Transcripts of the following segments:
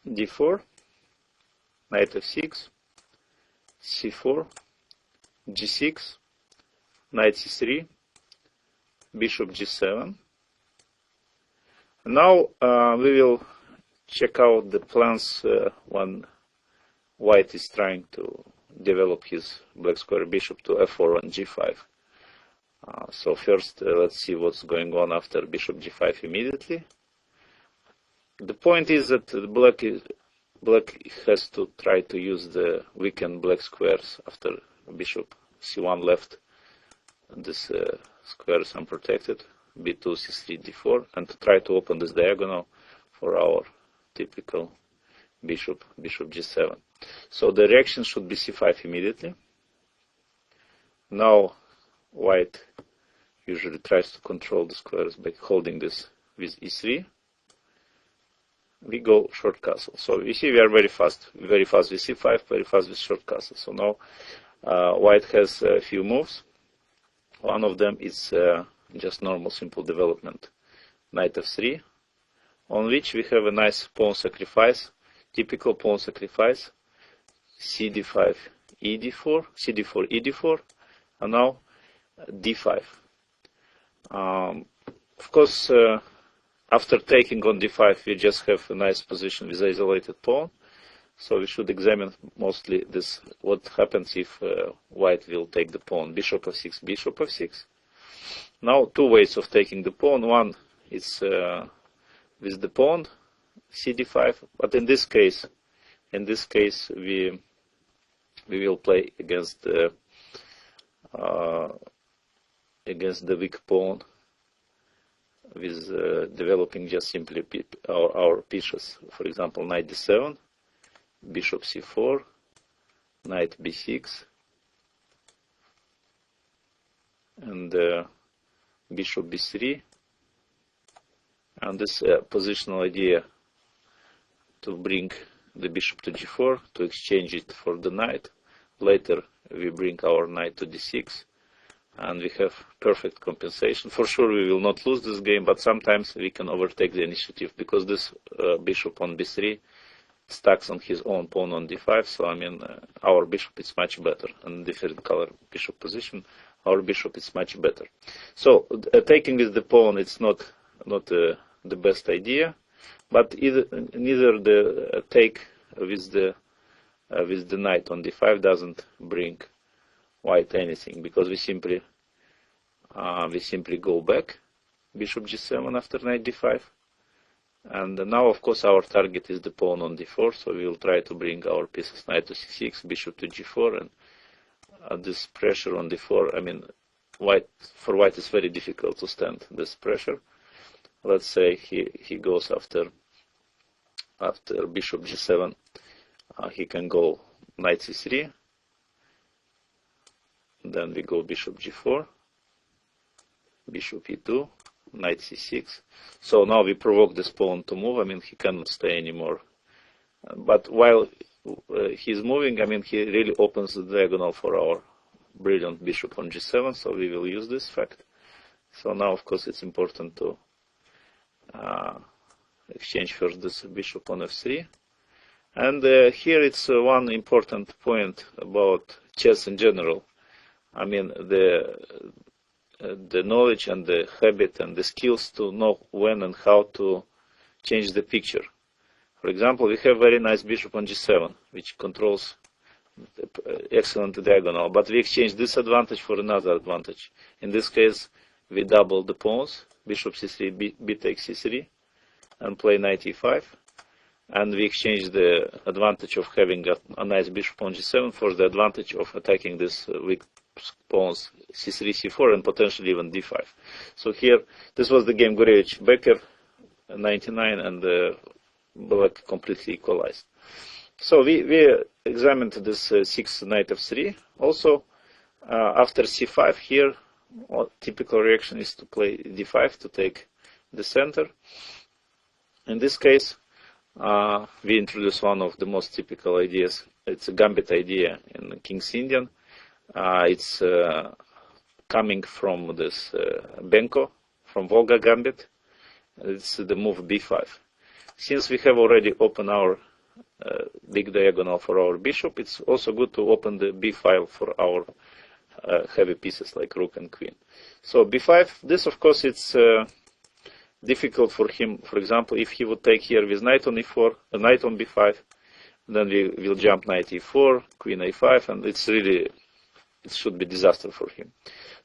d4, knight f6, c4, g6, knight c3, bishop g7. Now we will check out the plans when white is trying to develop his black square bishop to f4 and g5. So first let's see what's going on after bishop g5 immediately. The point is that black has to try to use the weakened black squares after bishop c1 left. This square is unprotected, b2, c3, d4, and to try to open this diagonal for our typical bishop g7. So the reaction should be c5 immediately. Now white usually tries to control the squares by holding this with e3. We go short castle. So you see we are very fast with c5, very fast with short castle. So now white has a few moves. One of them is just normal simple development, knight f3, on which we have a nice pawn sacrifice, typical pawn sacrifice, cd5, ed4, cd4, ed4, and now d5. Of course, after taking on d5, we just have a nice position with isolated pawn. So we should examine mostly this, what happens if white will take the pawn, bishop f6, bishop f6. Now two ways of taking the pawn. One is with the pawn, cd5, but in this case we will play against the weak pawn with developing just simply our pieces. For example, knight d7, bishop c4, knight b6, and bishop b3. And this positional idea to bring the bishop to g4, to exchange it for the knight. Later we bring our knight to d6, and we have perfect compensation. For sure we will not lose this game, but sometimes we can overtake the initiative, because this bishop on b3 stacks on his own pawn on d5. So I mean our bishop is much better, and different color bishop position, our bishop is much better. So taking with the pawn, it's not the best idea, but neither the take with the knight on d5 doesn't bring white anything, because we simply go back, bishop g7 after knight d5, and now of course our target is the pawn on d4. So we will try to bring our pieces, knight to c6, bishop to g4, and this pressure on d4, I mean for white is very difficult to stand this pressure. Let's say he goes after bishop g7, he can go knight c3, then we go bishop g4, bishop e2, knight c6. So now we provoke this pawn to move. I mean he cannot stay anymore. But while he's moving, I mean he really opens the diagonal for our brilliant bishop on g7. So we will use this fact. So now of course it's important to exchange first this bishop on f3. And here it's one important point about chess in general. I mean the knowledge and the habit and the skills to know when and how to change the picture. For example, we have very nice bishop on g7, which controls excellent diagonal, but we exchange this advantage for another advantage. In this case, we double the pawns, bishop c3, b takes c3, and play knight e5. And we exchange the advantage of having a nice bishop on g7 for the advantage of attacking this weak pawns c3, c4, and potentially even d5. So here, this was the game Gurevich-Becker, 99, and black completely equalized. So we examined this 6 knight f3. Also, after c5 here, typical reaction is to play d5 to take the center. In this case, we introduce one of the most typical ideas. It's a gambit idea in King's Indian. It's coming from this Benko, from Volga gambit. It's the move b5. Since we have already opened our big diagonal for our bishop, it's also good to open the b file for our heavy pieces like rook and queen. So b5, this of course it's difficult for him. For example, if he would take here with knight on e4, knight on b5, then we will jump knight e4, queen a5, and it's really, it should be disaster for him.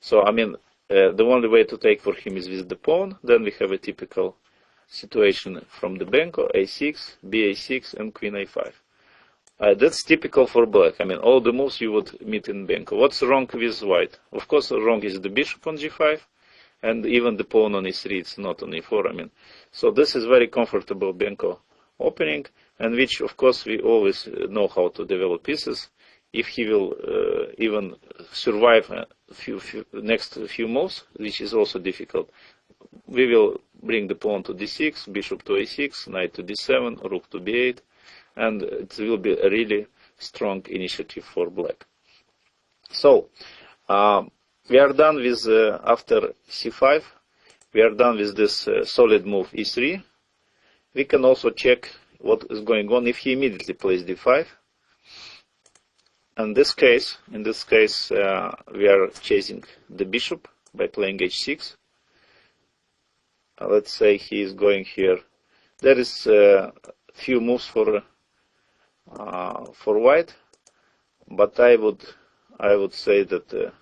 So I mean, the only way to take for him is with the pawn. Then we have a typical situation from the Benko, a6, ba6, and queen a5. That's typical for black. I mean, all the moves you would meet in Benko. What's wrong with white? Of course, wrong is the bishop on g5, and even the pawn on e3, it's not on e4. I mean, so this is very comfortable Benko opening, and which, of course, we always know how to develop pieces. If he will even survive next few moves, which is also difficult, we will bring the pawn to d6, bishop to a6, knight to d7, rook to b8, and it will be a really strong initiative for black. So, we are done with, after c5, we are done with this solid move e3. We can also check what is going on if he immediately plays d5. In this case, we are chasing the bishop by playing h6. Let's say he is going here. There is a few moves for white, but I would say that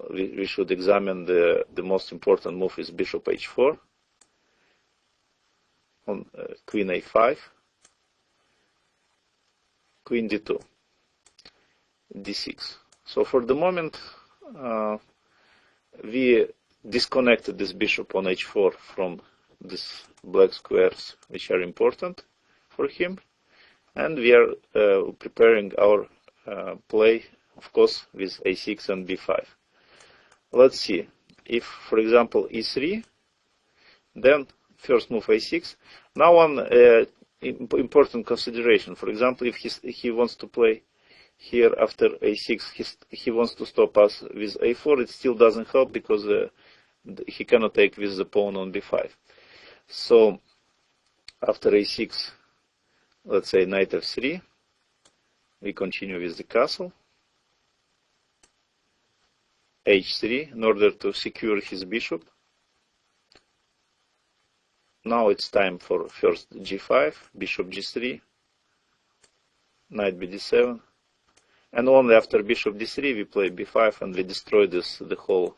we should examine the most important move is bishop h4 on queen a5, queen d2, d6. So for the moment, we disconnected this bishop on h4 from these black squares which are important for him, and we are preparing our play, of course, with a6 and b5. Let's see. If, for example, e3, then first move a6. Now one important consideration. For example, if he wants to play here after a6, he wants to stop us with a4, it still doesn't help because he cannot take with the pawn on b5. So after a6, let's say knight f3, we continue with the castle, h3 in order to secure his bishop. Now it's time for first g5, bishop g3, knight bd7, and only after bishop d3 we play b5 and we destroy the whole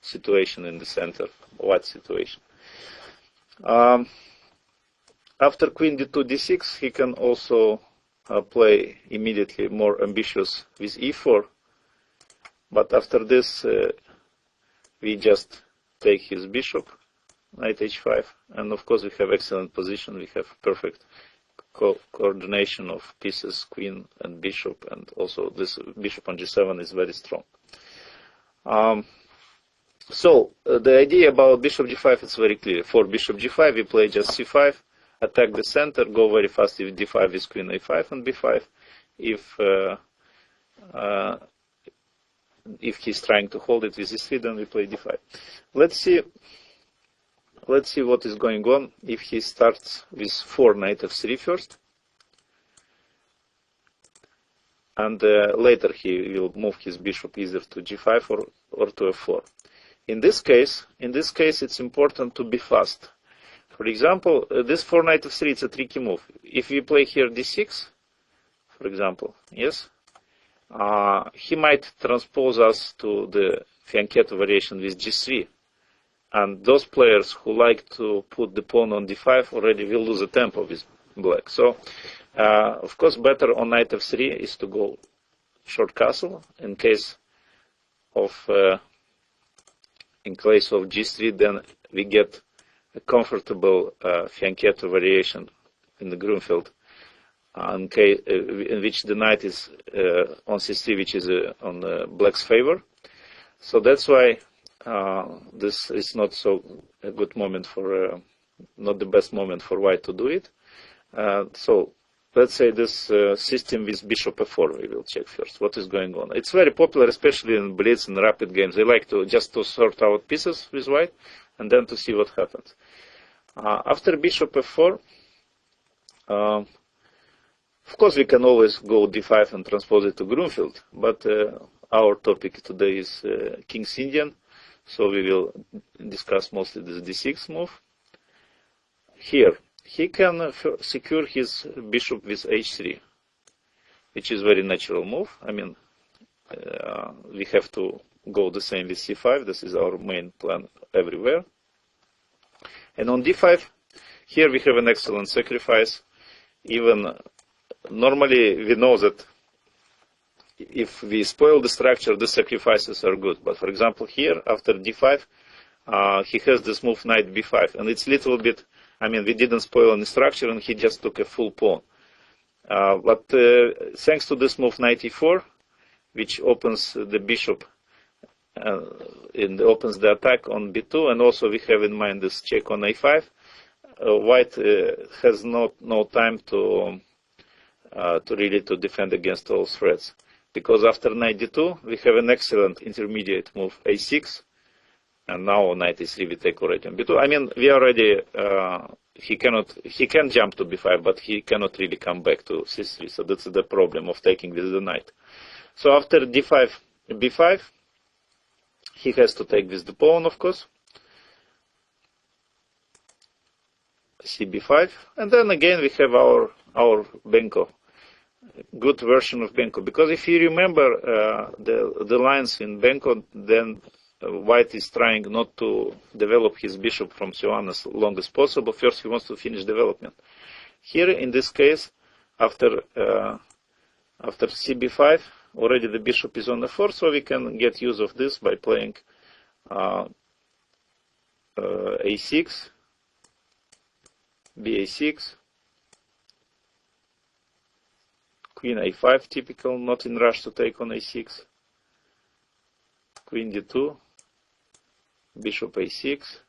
situation in the center, white situation. After queen d2 d6, he can also play immediately more ambitious with e4, but after this we just take his bishop, knight h5, and of course we have excellent position, we have perfect coordination of pieces, queen and bishop, and also this bishop on g7 is very strong. So the idea about bishop g5 is very clear. For bishop g5 we play just c5, attack the center, go very fast with d5 with queen a5 and b5. If he's trying to hold it with e3, then we play d5. Let's see what is going on if he starts with 4 knight f3 first, and later he will move his bishop either to g5 or to f4. In this case, it's important to be fast. For example, this 4 knight f3, it's a tricky move. If we play here d6, for example, yes, he might transpose us to the fianchetto variation with g3. And those players who like to put the pawn on d5 already will lose the tempo with black. So, of course, better on knight f3 is to go short castle. In case of g3, then we get a comfortable fianchetto variation in the Grunfeld, in which the knight is on c3, which is on black's favor. So that's why this is not so a good moment for, not the best moment for white to do it. So let's say this system with bishop f4, we will check first what is going on. It's very popular, especially in blitz and rapid games. They like to just to sort out pieces with white and then to see what happens. After bishop f4, Of course, we can always go d5 and transpose it to Grunfeld, but our topic today is King's Indian, so we will discuss mostly this d6 move. Here, he can secure his bishop with h3, which is very natural move. I mean, we have to go the same with c5. This is our main plan everywhere. And on d5, here we have an excellent sacrifice. Even normally we know that if we spoil the structure, the sacrifices are good. But for example, here after d5, he has this move knight b5, and it's little bit. I mean, we didn't spoil any structure, and he just took a full pawn. But thanks to this move knight e4, which opens the bishop and opens the attack on b2, and also we have in mind this check on a5. White has no time to really to defend against all threats, because after knight d2 we have an excellent intermediate move a6, and now knight e3 we take already on b2. I mean, we already he can jump to b5, but he cannot really come back to c3. So that's the problem of taking with the knight. So after d5 b5, he has to take with the pawn, of course. cb5, and then again we have our Benko, good version of Benko. Because if you remember the lines in Benko, then White is trying not to develop his bishop from c1 as long as possible. First, he wants to finish development. Here, in this case, after cb5, already the bishop is on f4, so we can get use of this by playing a6, ba6, queen a5, typical, not in rush to take on a6, queen d2, bishop a6,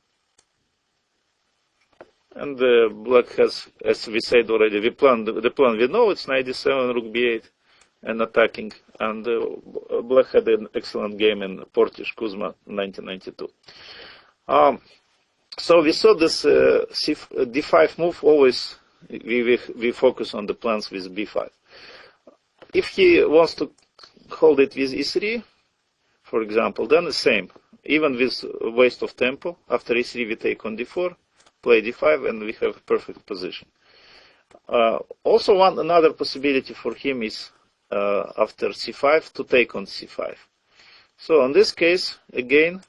and black has, as we said already, the plan we know, it's knight d7, rook b8, and attacking, and black had an excellent game in Portish Kuzma 1992. So we saw this d5 move. Always we focus on the plans with b5. If he wants to hold it with e3, for example, then the same. Even with waste of tempo, after e3 we take on d4, play d5, and we have a perfect position. Also, another possibility for him is after c5 to take on c5. So in this case, again,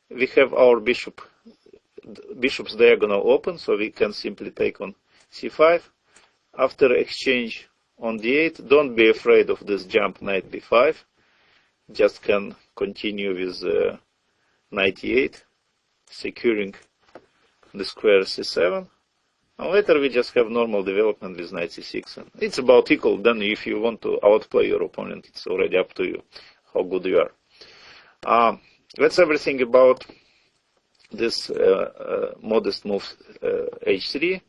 we have our bishop's diagonal open, so we can simply take on c5. After exchange on d8, don't be afraid of this jump knight b5. Just can continue with knight e8, securing the square c7. And later we just have normal development with knight c6. And it's about equal. Then if you want to outplay your opponent, it's already up to you how good you are. That's everything about this modest move h3.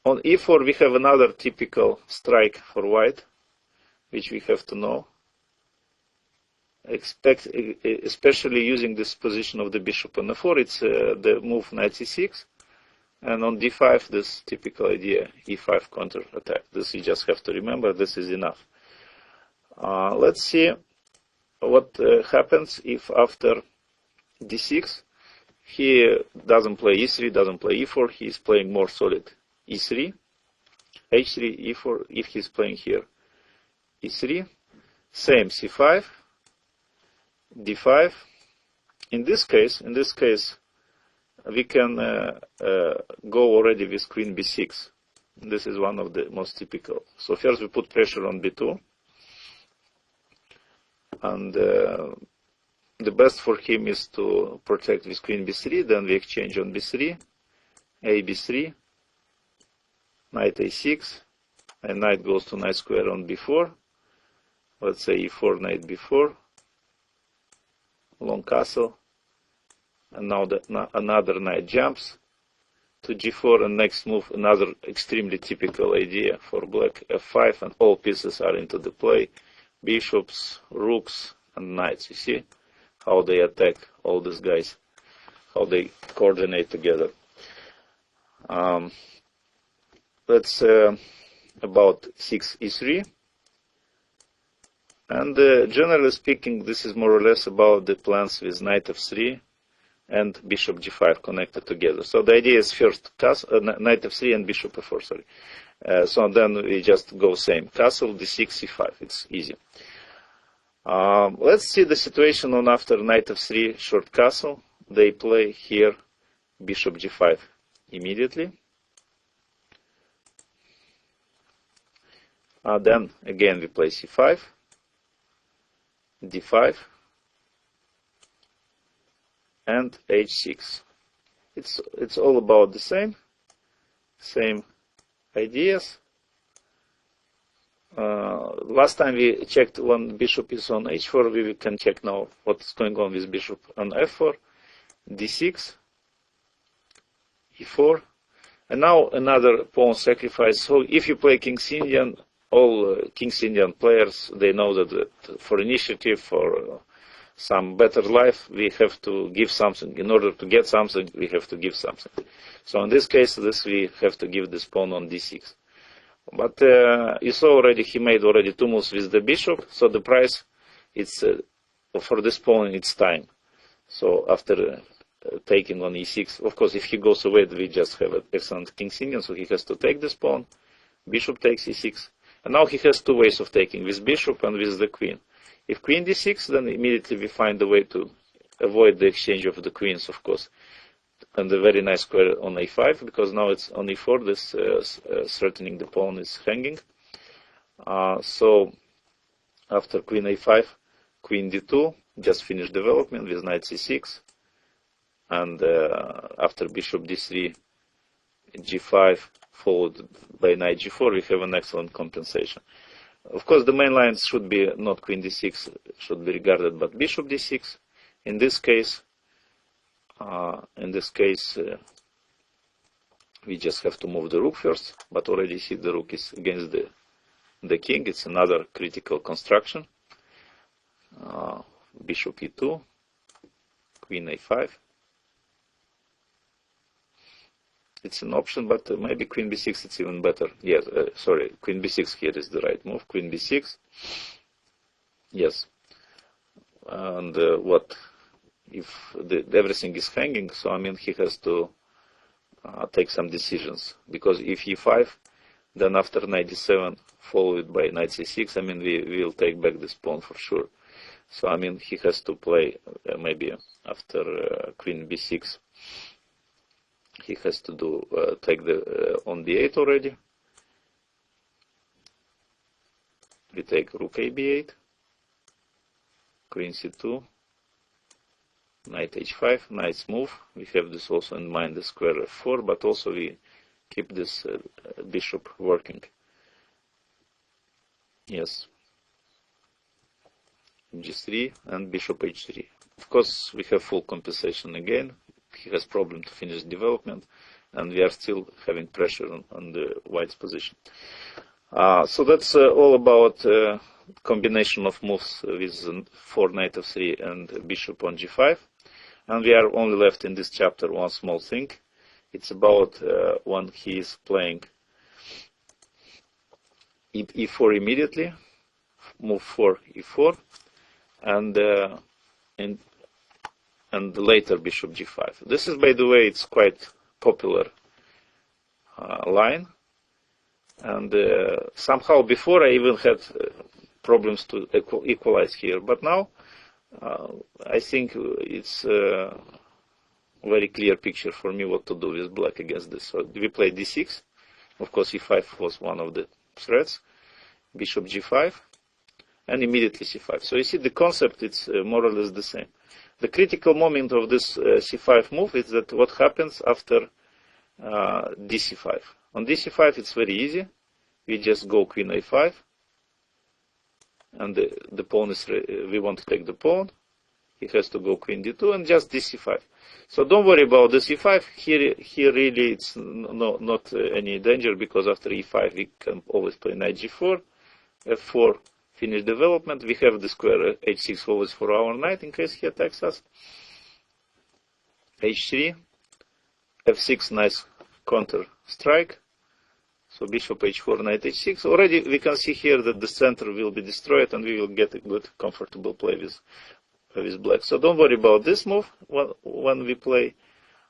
On e4 we have another typical strike for white, which we have to know. Especially using this position of the bishop on f4, it's the move knight c6. And on d5, this typical idea, e5 counter attack. This you just have to remember, this is enough. Let's see what happens if after d6, he doesn't play e3, doesn't play e4, he's playing more solid e3, h3, e4, if he's playing here e3, same c5, d5. In this case, we can go already with queen b6. This is one of the most typical. So first we put pressure on b2, and the best for him is to protect with queen b3. Then we exchange on b3, a b3, knight a6, and knight goes to knight square on b4. Let's say e4, knight b4, long castle, and now another knight jumps to g4, and next move, another extremely typical idea for black, f5, and all pieces are into the play, bishops, rooks, and knights. You see how they attack all these guys, how they coordinate together. let's about 6 e3. And generally speaking, this is more or less about the plans with knight f3 and bishop g5 connected together. So the idea is first knight f3 and bishop f4, sorry. So then we just go same. Castle, d6, c5. It's easy. Let's see the situation on after knight f3, short castle. They play here bishop g5 immediately. Then again we play c5, d5, and h6. It's all about the same ideas. Last time we checked when bishop is on h4, we can check now what's going on with bishop on f4, d6, e4, and now another pawn sacrifice. So if you play King's Indian, all King's Indian players, they know that for initiative, for some better life, we have to give something. In order to get something, we have to give something. So in this case, we have to give this pawn on d6. But you saw already, he made already 2 moves with the bishop, so the price, it's for this pawn, it's time. So after taking on e6, of course, if he goes away, we just have an excellent King's Indian, so he has to take this pawn. Bishop takes e6. And now he has 2 ways of taking, with bishop and with the queen. If queen d6, then immediately we find a way to avoid the exchange of the queens, of course. And a very nice square on a5, because now it's on e4, this threatening the pawn is hanging. So after queen a5, queen d2, just finish development with knight c6. And after bishop d3, g5, followed by knight g4, we have an excellent compensation. Of course, the main lines should be not queen d6, should be regarded, but bishop d6. In this case, we just have to move the rook first, but already see the rook is against the king. It's another critical construction. Bishop e2, queen a5. It's an option, but maybe queen b6 it's even better. Yes, sorry, queen b6 here is the right move. Queen b6. Yes. And what if everything is hanging? So I mean he has to take some decisions, because if e5, then after knight d7 followed by knight c6, I mean we will take back this pawn for sure. So I mean he has to play maybe after queen b6. He has to do take the on d8 already. We take rook a b8, queen c2, knight h5, nice move. We have this also in mind, the square f4, but also we keep this bishop working. Yes. g3 and bishop h3. Of course, we have full compensation again. He has problem to finish development, and we are still having pressure on the white's position. So that's all about combination of moves with 4 knight f3 and bishop on g5. And we are only left in this chapter one small thing. It's about when he is playing e4 immediately, move 4 e4, and later bishop g5. This is, by the way, it's quite popular line. And somehow before I even had problems to equalize here. But now I think it's a very clear picture for me what to do with black against this. So we play d6. Of course, e5 was one of the threats. Bishop g5. And immediately c5. So you see the concept, it's more or less the same. The critical moment of this c5 move is that what happens after dc5. On dc5 it's very easy. We just go queen a5. And the pawn is, we want to take the pawn. He has to go queen d2 and just dc5. So don't worry about the c5. Here really it's not any danger, because after e5 we can always play knight g4, f4. Finish development. We have the square h6 always for our knight in case he attacks us. h3, f6, nice counter strike. So bishop h4, knight h6. Already we can see here that the center will be destroyed and we will get a good, comfortable play with black. So don't worry about this move when we play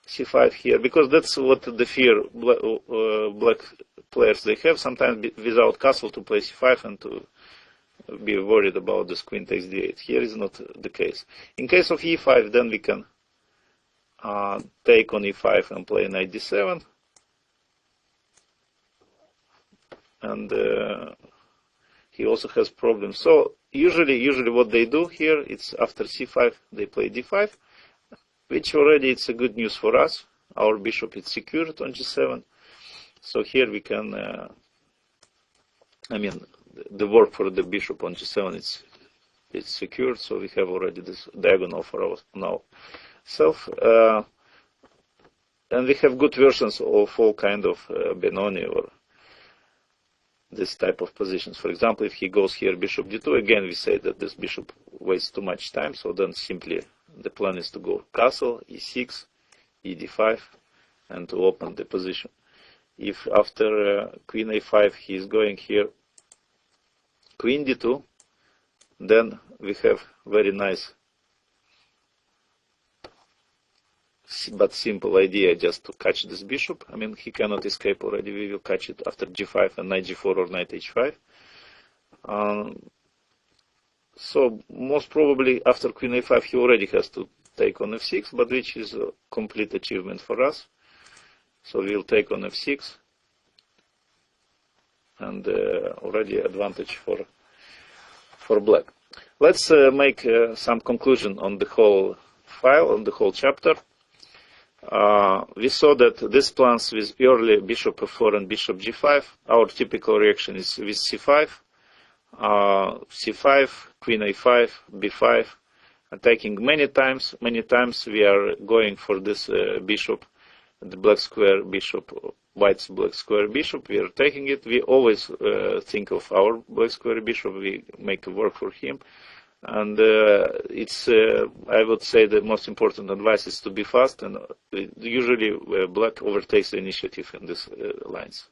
c5 here, because that's what the fear black players they have. Sometimes without castle to play c5 and to be worried about this queen takes d8. Here is not the case. In case of e5, then we can take on e5 and play knight d7. And he also has problems. So usually what they do here, it's after c5 they play d5, which already it's a good news for us. Our bishop is secured on g7. So here we can, I mean, the work for the bishop on g7 it's secured. So we have already this diagonal for ourselves. And we have good versions of all kind of Benoni or this type of positions. For example, if he goes here bishop d2, again we say that this bishop wastes too much time, so then simply the plan is to go castle, e6, ed5, and to open the position. If after queen a5 he is going here queen d2, then we have very nice but simple idea just to catch this bishop. I mean, he cannot escape already. We will catch it after g5 and knight g4 or knight h5. So most probably after queen a5 he already has to take on f6, but which is a complete achievement for us. So we'll take on f6, and already advantage for black. Let's make some conclusion on the whole file, on the whole chapter. We saw that these plans with early bishop f4 and bishop g5, our typical reaction is with c5, c5, queen a5, b5, attacking many times. Many times we are going for this bishop, the black square bishop, white's black square bishop. We are taking it. We always think of our black square bishop. We make a work for him. And it's, I would say, the most important advice is to be fast, and usually black overtakes the initiative in these lines.